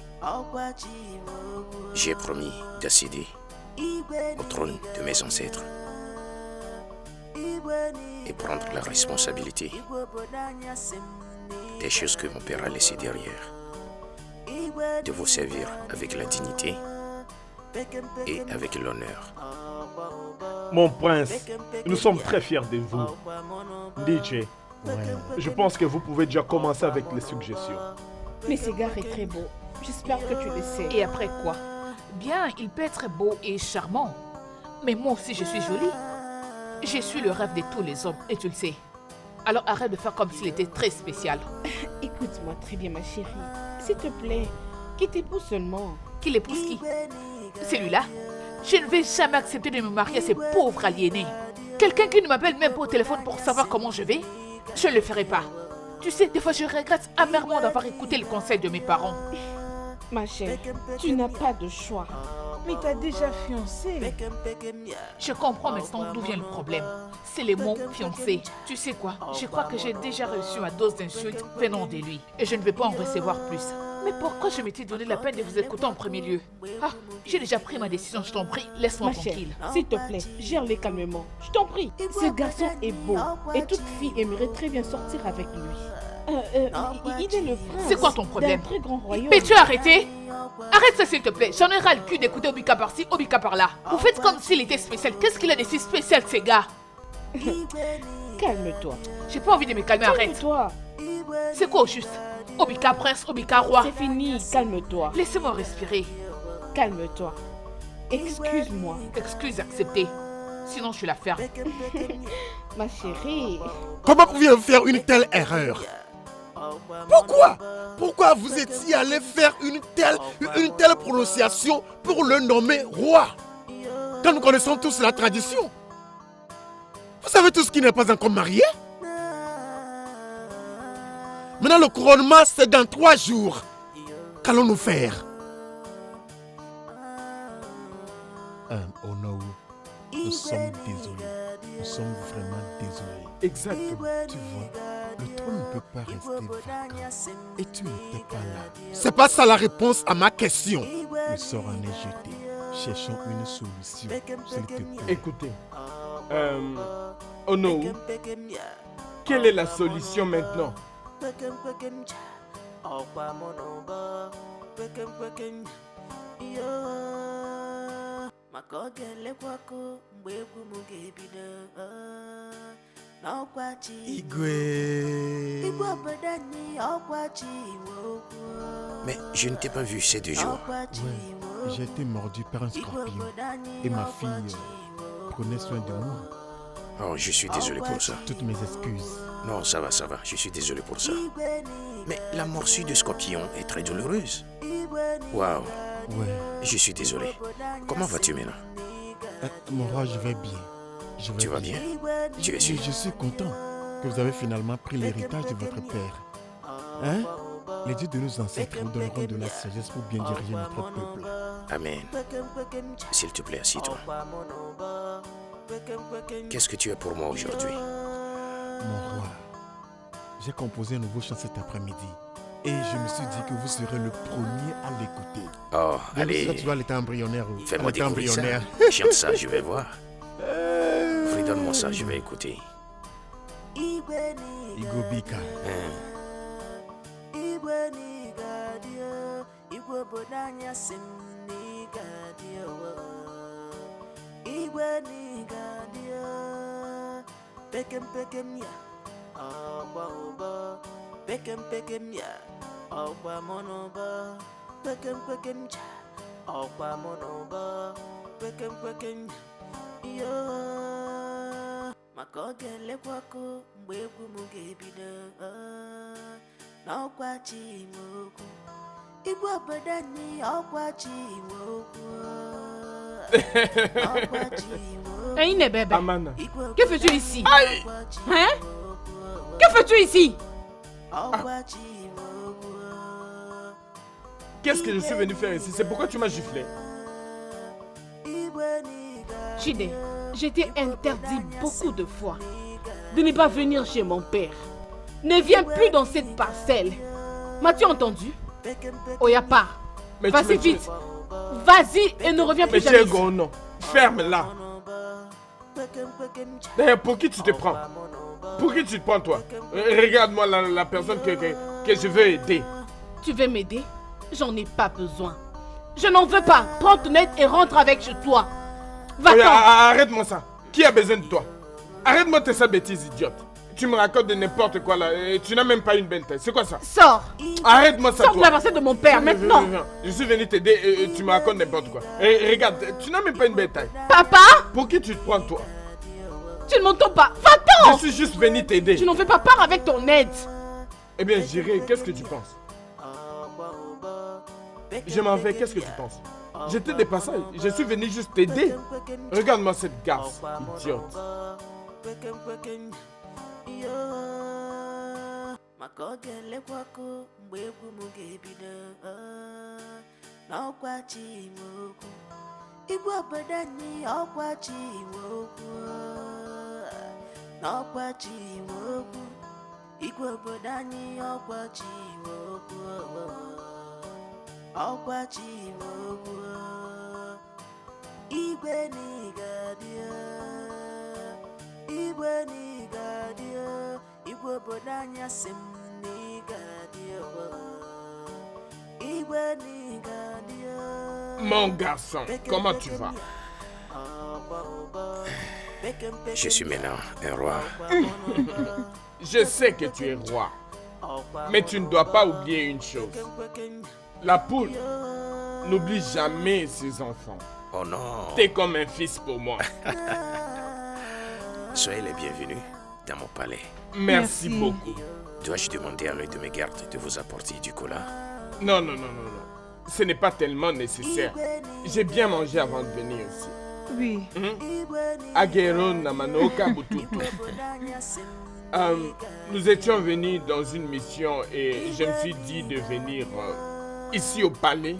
J'ai promis d'accéder au trône de mes ancêtres et prendre la responsabilité des choses que mon père a laissées derrière, de vous servir avec la dignité et avec l'honneur. Mon prince, nous sommes très fiers de vous. DJ, je pense que vous pouvez déjà commencer avec les suggestions. Mais ce gars est très beau. J'espère que tu le sais. Et après quoi? Bien, il peut être beau et charmant. Mais moi aussi, je suis jolie. Je suis le rêve de tous les hommes, et tu le sais. Alors arrête de faire comme s'il était très spécial. Écoute-moi très bien, ma chérie. S'il te plaît, qu'il t'épouse seulement. Qu'il épouse qui? Celui-là? Je ne vais jamais accepter de me marier à ces pauvres aliénés. Quelqu'un qui ne m'appelle même pas au téléphone pour savoir comment je vais, je ne le ferai pas. Tu sais, des fois je regrette amèrement d'avoir écouté le conseil de mes parents. Ma chère, tu n'as pas de choix. Mais t'as déjà fiancé. Je comprends maintenant d'où vient le problème. C'est les mots fiancé. Tu sais quoi? Je crois que j'ai déjà reçu ma dose d'insultes venant de lui. Et je ne vais pas en recevoir plus. Mais pourquoi je m'étais donné la peine de vous écouter en premier lieu? Ah, j'ai déjà pris ma décision, je t'en prie, laisse-moi tranquille. S'il te plaît, gère-les calmement. Je t'en prie. Ce garçon est beau. Et toute fille aimerait très bien sortir avec lui. Il est le prince. C'est quoi ton problème? D'un très grand royaume. Mais tu as arrêté? Arrête ça s'il te plaît. J'en ai ras le cul d'écouter Obika par-ci, Obika par-là. Vous faites comme s'il était spécial. Qu'est-ce qu'il a de si spécial ces gars? Calme-toi. J'ai pas envie de me calmer, arrête. Calme-toi. C'est quoi au juste? Obika prince, Obika roi. C'est fini, calme-toi. Laissez-moi respirer. Calme-toi. Excuse-moi. Excuse acceptée. Sinon je la ferme. Ma chérie. Comment pouviez-vous faire une telle erreur? Pourquoi vous étiez allé faire une telle prononciation pour le nommer roi? Quand nous connaissons tous la tradition. Vous savez tous qui n'est pas encore marié? Maintenant le couronnement c'est dans 3 jours. Qu'allons-nous faire? Onowu, nous sommes désolés. Nous sommes vraiment désolés. Exactement. Tu vois, le trône ne peut pas rester vacant. Et tu n'étais pas là. C'est pas ça la réponse à ma question. Le sort en est jeté. Cherchons une solution, s'il te plaît. Écoutez, Onowu, quelle est la solution maintenant? Mais je ne t'ai pas vu ces 2 jours. Ouais, j'ai été mordu par un scorpion et ma fille prenait soin de moi. Oh, je suis désolé pour ça. Toutes mes excuses. Non, ça va, je suis désolé pour ça. Mais la morsure de scorpion est très douloureuse. Waouh. Ouais. Je suis désolé. Comment vas-tu maintenant? Mon roi, je vais bien. Tu vas bien? Tu es sûr? Je suis content que vous avez finalement pris l'héritage de votre père. Hein? Les dieux de nos ancêtres nous donneront de la sagesse pour bien diriger notre peuple. Amen. S'il te plaît, assis-toi. Qu'est-ce que tu as pour moi aujourd'hui? Mon roi, j'ai composé un nouveau chant cet après-midi. Et je me suis dit que vous serez le premier à l'écouter. Oh, allez. Tu vois l'état embryonnaire. Fais-moi découvrir ça. Chante ça, je vais voir. Donne-moi ça, je vais écouter. Igobika. maka ọ ga-elekwa ọkụ mgbe egwu m ga-ebido n'ọkwa chi ime okwu igwe obodo anyị ọkwa chi ime okwu ọkwa chi ime okwu. Hein, bébé. Amana. Que fais-tu ici? Hein? Que fais-tu ici? Qu'est-ce que je suis venu faire ici? C'est pourquoi tu m'as giflé? Chide, je t'ai interdit beaucoup de fois de ne pas venir chez mon père. Ne viens plus dans cette parcelle. M'as-tu entendu? Oya, pars. Mais Vas-y vite. Vas-y et ne reviens plus Mais jamais. Diego, non. Ferme-la. D'ailleurs, pour qui tu te prends? Pour qui tu te prends, toi? Regarde-moi la personne que je veux aider. Tu veux m'aider? J'en ai pas besoin. Je n'en veux pas. Prends ton aide et rentre avec chez toi. Va-t'en. Arrête-moi ça. Qui a besoin de toi? Arrête-moi tes sales bêtises, idiote. Tu me racontes de n'importe quoi là. Et tu n'as même pas une belle tête. C'est quoi ça? Sors. Arrête-moi ça, Sors de toi. la parcelle de mon père, maintenant. Viens. Je suis venu t'aider et tu me racontes n'importe quoi. Et regarde, tu n'as même pas une belle taille. Papa? Pour qui tu te prends, toi? Tu ne m'entends pas. Va-t'en. Je suis juste venu t'aider. Tu n'en fais pas part avec ton aide. Eh bien, j'irai. Qu'est-ce que tu penses? Je m'en vais. Qu'est-ce que tu penses? J'étais des passages. Je suis venu juste t'aider. Regarde-moi cette garce, idiote. maka ọ ga-elekwa ọkụ mgbe egwu m ga-ebido n'ọkwa chi ime okwu igwe obodo anyị ọkwa chi ime okwu n'ọkwa chi ime okwu igwe obodo anyị ọkwa chi ime okwu ọkwa chi ime okwu igwe n'ịgadio igwe n'ịgadio igwe obodo anyị asị m n'ịgadio igwe n'ịgadio. Mon garçon, comment tu vas? Je suis maintenant un roi. Je sais que tu es roi. Mais tu ne dois pas oublier une chose. La poule n'oublie jamais ses enfants. Oh non. T'es comme un fils pour moi. Soyez les bienvenus dans mon palais. Merci beaucoup. Dois-je demander à l'un de mes gardes de vous apporter du cola? Non. Ce n'est pas tellement nécessaire. J'ai bien mangé avant de venir ici. Oui. Agero Namanoka Bututu. Nous étions venus dans une mission et je me suis dit de venir ici au palais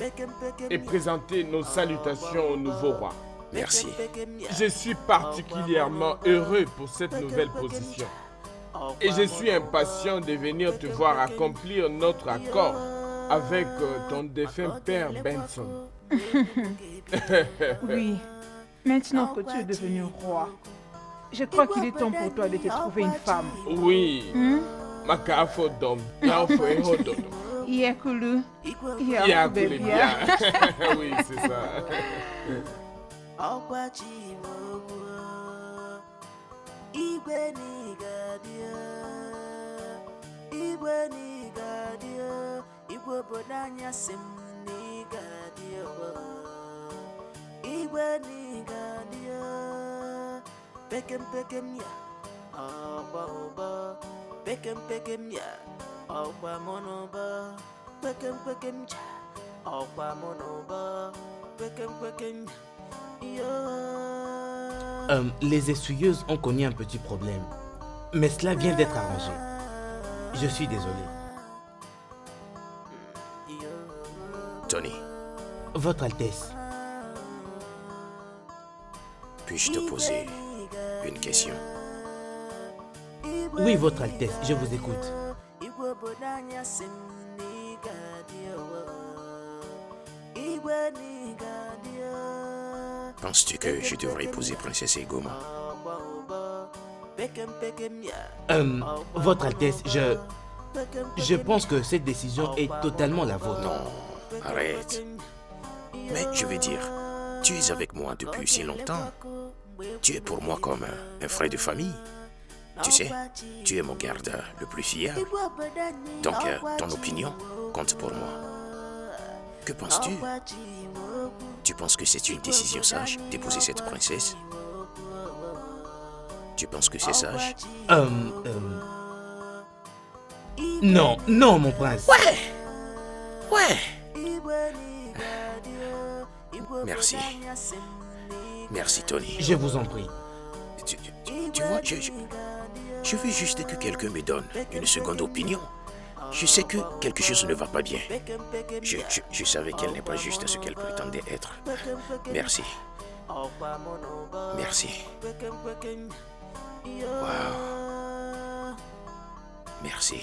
et présenter nos salutations au nouveau roi. Merci. Je suis particulièrement heureux pour cette nouvelle position. Et je suis impatient de venir te voir accomplir notre accord avec ton défunt père Benson. Oui. Maintenant que tu es devenu roi, je crois qu'il est temps pour toi de te trouver une femme. Oui. Makafo dom. Yaofo ehododo. Yakulu. Yakulu bien. Oui, c'est ça. Ọkwa chi ime okwu igwe n'ịgadio igwe n'ịgadio igwe obodo anyị asị m n'ịgadio igwe n'ịgadio pekem ya ọgba ụbọ pekem ya ọgba mụ n'ụbọ pekem ja ọgba mụ n'ụbọ pekem ya. Les essuyeuses ont connu un petit problème, mais cela vient d'être arrangé. Je suis désolé. Tony, Votre Altesse, puis-je te poser une question? oui, Votre Altesse, je vous écoute. Penses-tu que je devrais épouser Princesse Egoma? Votre Altesse, je pense que cette décision est totalement la vôtre. Non, arrête. Mais je veux dire, tu es avec moi depuis si longtemps. Tu es pour moi comme un frère de famille. Tu sais, tu es mon garde le plus fier. Donc ton opinion compte pour moi. Que penses-tu? Tu penses que c'est une décision sage d'épouser cette princesse? Tu penses que c'est sage? Non, non, mon prince. Ouais. Merci. Merci, Tony. Je vous en prie. Tu vois, je veux juste que quelqu'un me donne une seconde opinion. Je sais que quelque chose ne va pas bien. Je savais qu'elle n'est pas juste ce qu'elle prétendait être. Merci. Merci. Wow. Merci.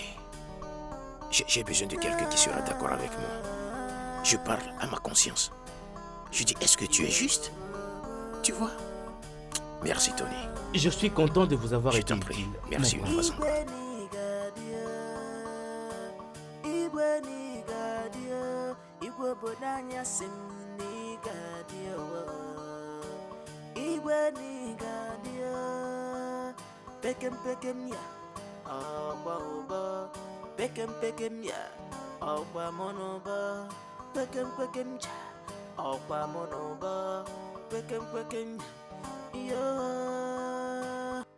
J'ai besoin de quelqu'un qui sera d'accord avec moi. Je parle à ma conscience. Je dis, est-ce que tu es juste? Tu vois? Merci, Tony. Je suis content de vous avoir Je été t'en prie. utile. Merci mon une prince. fois encore.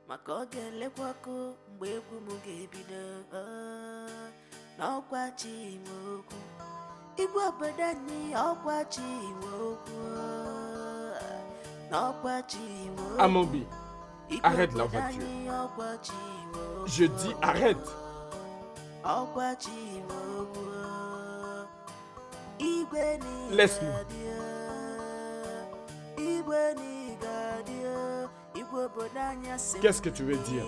maka ọ ga-elekwakọ mgbe egwu m ga-ebido n'ọkwa chi nwe okwu igwe obodo anyị ọkwa chi nwe okwu n'ọkwa chi nwe okwu Amobi, arrête la voiture. Je dis arrête. ọkwa chi nwe okwu igwe Laisse-nous. igwe n'ịgadio igwe obodo anyị asị Qu'est-ce que tu veux dire?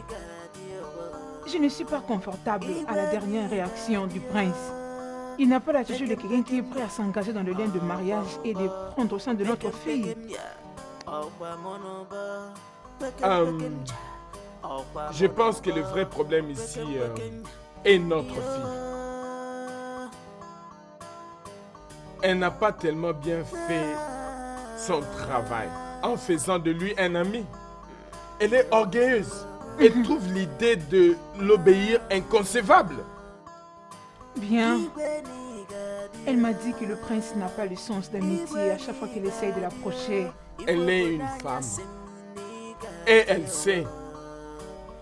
Je ne suis pas confortable à la dernière réaction du prince. Il n'a pas l'attitude de quelqu'un qui est prêt à s'engager dans le lien de mariage et de prendre soin de notre fille. Je pense que le vrai problème ici est notre fille. Elle n'a pas tellement bien fait son travail en faisant de lui un ami. Elle est orgueilleuse et trouve l'idée de l'obéir inconcevable. Bien. Elle m'a dit que le prince n'a pas le sens d'amitié à chaque fois qu'il essaye de l'approcher. Elle est une femme et elle sait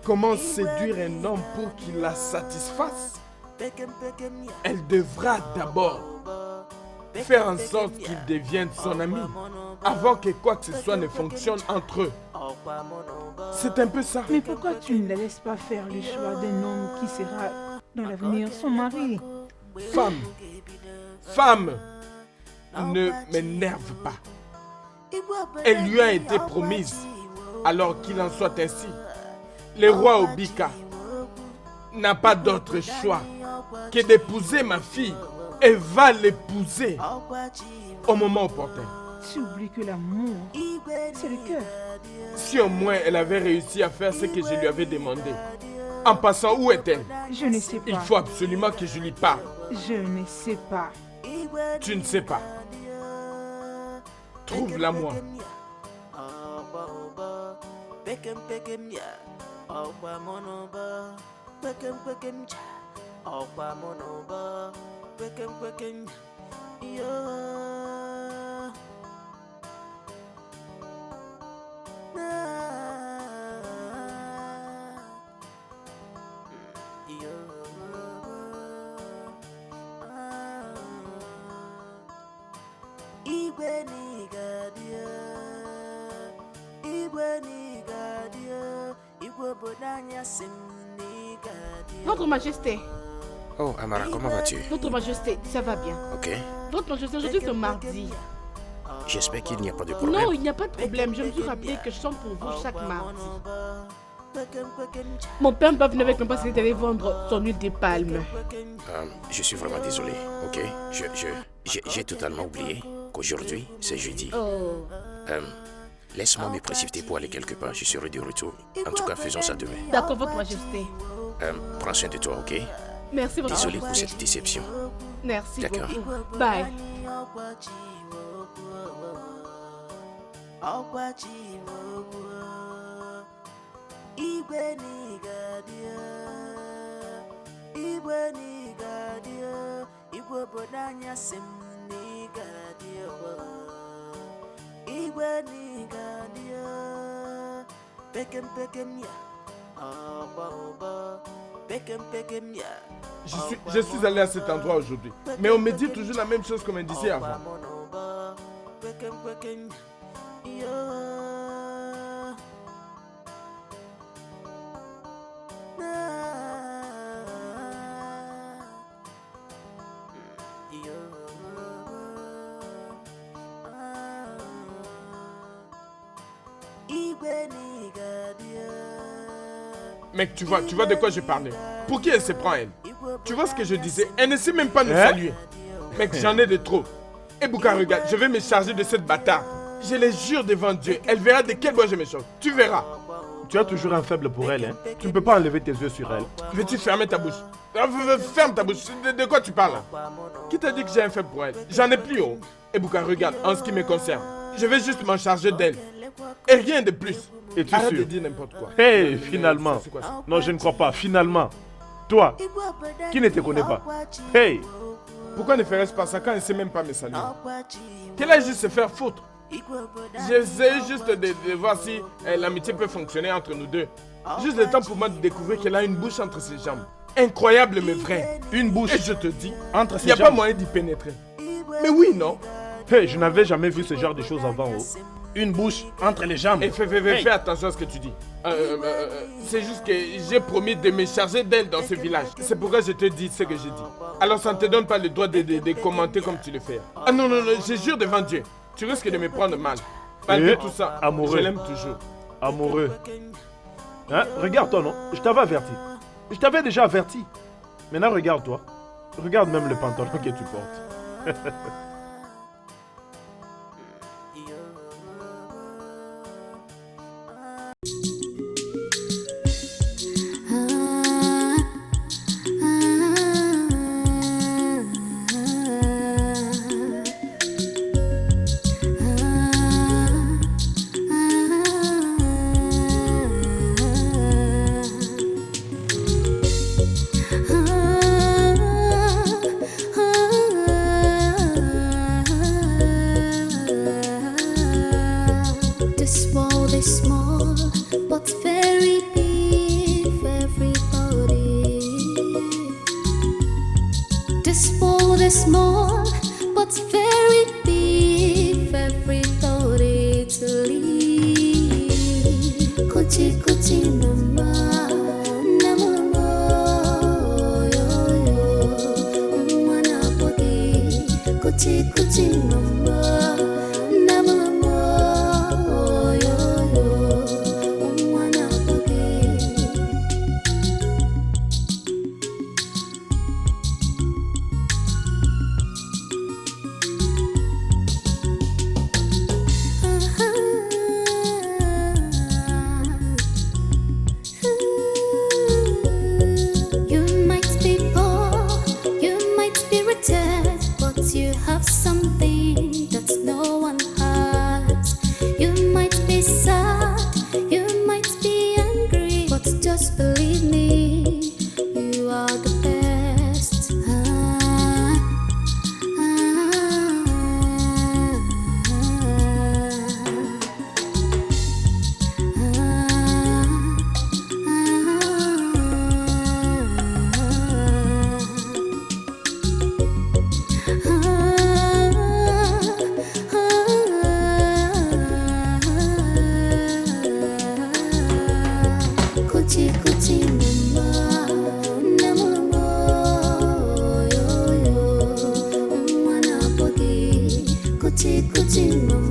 comment séduire un homme pour qu'il la satisfasse. Elle devra d'abord faire en sorte qu'il devienne son ami avant que quoi que ce soit ne fonctionne entre eux. C'est un peu ça. Mais pourquoi tu ne la laisses pas faire le choix d'un homme qui sera dans l'avenir son mari? Femme, ne m'énerve pas. Elle lui a été promise, alors qu'il en soit ainsi. Le roi Obika n'a pas d'autre choix que d'épouser ma fille et va l'épouser au moment opportun. Tu oublies que l'amour, c'est le cœur. Si au moins elle avait réussi à faire ce que je lui avais demandé. En passant, où est-elle? Je ne sais pas. Il faut absolument que je lui parle. Je ne sais pas. Tu ne sais pas. Trouve-la moi. Votre Majesté. Oh, Amara, comment vas-tu? Votre Majesté, ça va bien. Ok. Votre Majesté, aujourd'hui c'est mardi. J'espère qu'il n'y a pas de problème. Non, il n'y a pas de problème. Je me suis rappelé que je chante pour vous chaque mardi. Mon père ne venait avec moi parce qu'il allait vendre son huile de palme. Je suis vraiment désolé, ok? J'ai totalement oublié qu'aujourd'hui, c'est jeudi. Oh. Laisse-moi me précipiter pour aller quelque part. Je serai de retour. En tout cas, faisons ça demain. D'accord, Votre Majesté. Prends soin de toi, ok? Merci, Votre Désolé Majesté. pour cette déception. Merci D'accord. beaucoup. Bye. igwe n'ịgadio igwe obodo anyị asị m n'ịga Je suis allé à cet endroit aujourd'hui, mais on me dit toujours la même chose qu'on me disait avant. Mec, tu vois de quoi je parlais. Pour qui elle se prend, elle? Tu vois ce que je disais? Elle ne sait même pas nous saluer. Mec, j'en ai de trop. Et Bouka, regarde, je vais me charger de cette bâtarde. Je les jure devant Dieu, elle verra de quel bois je me chauffe. Tu verras. Tu as toujours un faible pour elle, hein? Tu ne peux pas enlever tes yeux sur elle. Veux-tu fermer ta bouche? Ferme ta bouche. De quoi tu parles là? Qui t'a dit que j'ai un faible pour elle? J'en ai plus haut. Et Bouka, regarde, en ce qui me concerne, je vais juste m'en charger d'elle. Et rien de plus. Et tu arrête sûr? de dire n'importe quoi. Hey, finalement. C'est quoi ça? Non, je ne crois pas. Finalement. Toi, qui ne te connaît pas. Hey, Pourquoi ne ferais-je pas ça quand elle ne sait même pas me saluer? Qu'elle a juste se faire foutre. J'essaie juste de voir si l'amitié peut fonctionner entre nous deux. Juste le temps pour moi de découvrir qu'elle a une bouche entre ses jambes. Incroyable mais vrai. Une bouche Et je te dis, entre il ses n'y a jambes. pas moyen d'y pénétrer. Mais oui, non? Hey, je n'avais jamais vu ce genre de choses avant. Oh. Une bouche entre les jambes. Et fais attention à ce que tu dis. C'est juste que j'ai promis de me charger d'elle dans ce village. C'est pourquoi je te dis ce que j'ai dit. Alors ça ne te donne pas le droit de commenter comme tu le fais. Ah non, je jure devant Dieu. Tu risques de me prendre mal. Malgré tout ça, amoureux. Je l'aime toujours. Amoureux. Hein? Regarde-toi, non? Je t'avais averti. Je t'avais déjà averti. Maintenant, regarde-toi. Regarde même le pantalon que tu portes. This world is small, but very big for everybody. This world is small, but very big for everybody to leave. Kuchi kuchi mama, namama, yo yo, mwana poti. Kuchi kuchi mama, namama. You might be poor, you might be rich, but you have something that no one has. You might be sad, you might be angry, but just believe me, you are the best. Kuchi kuchi mama, namama, yo yo, mwana poti. Kuchi kuchi mama.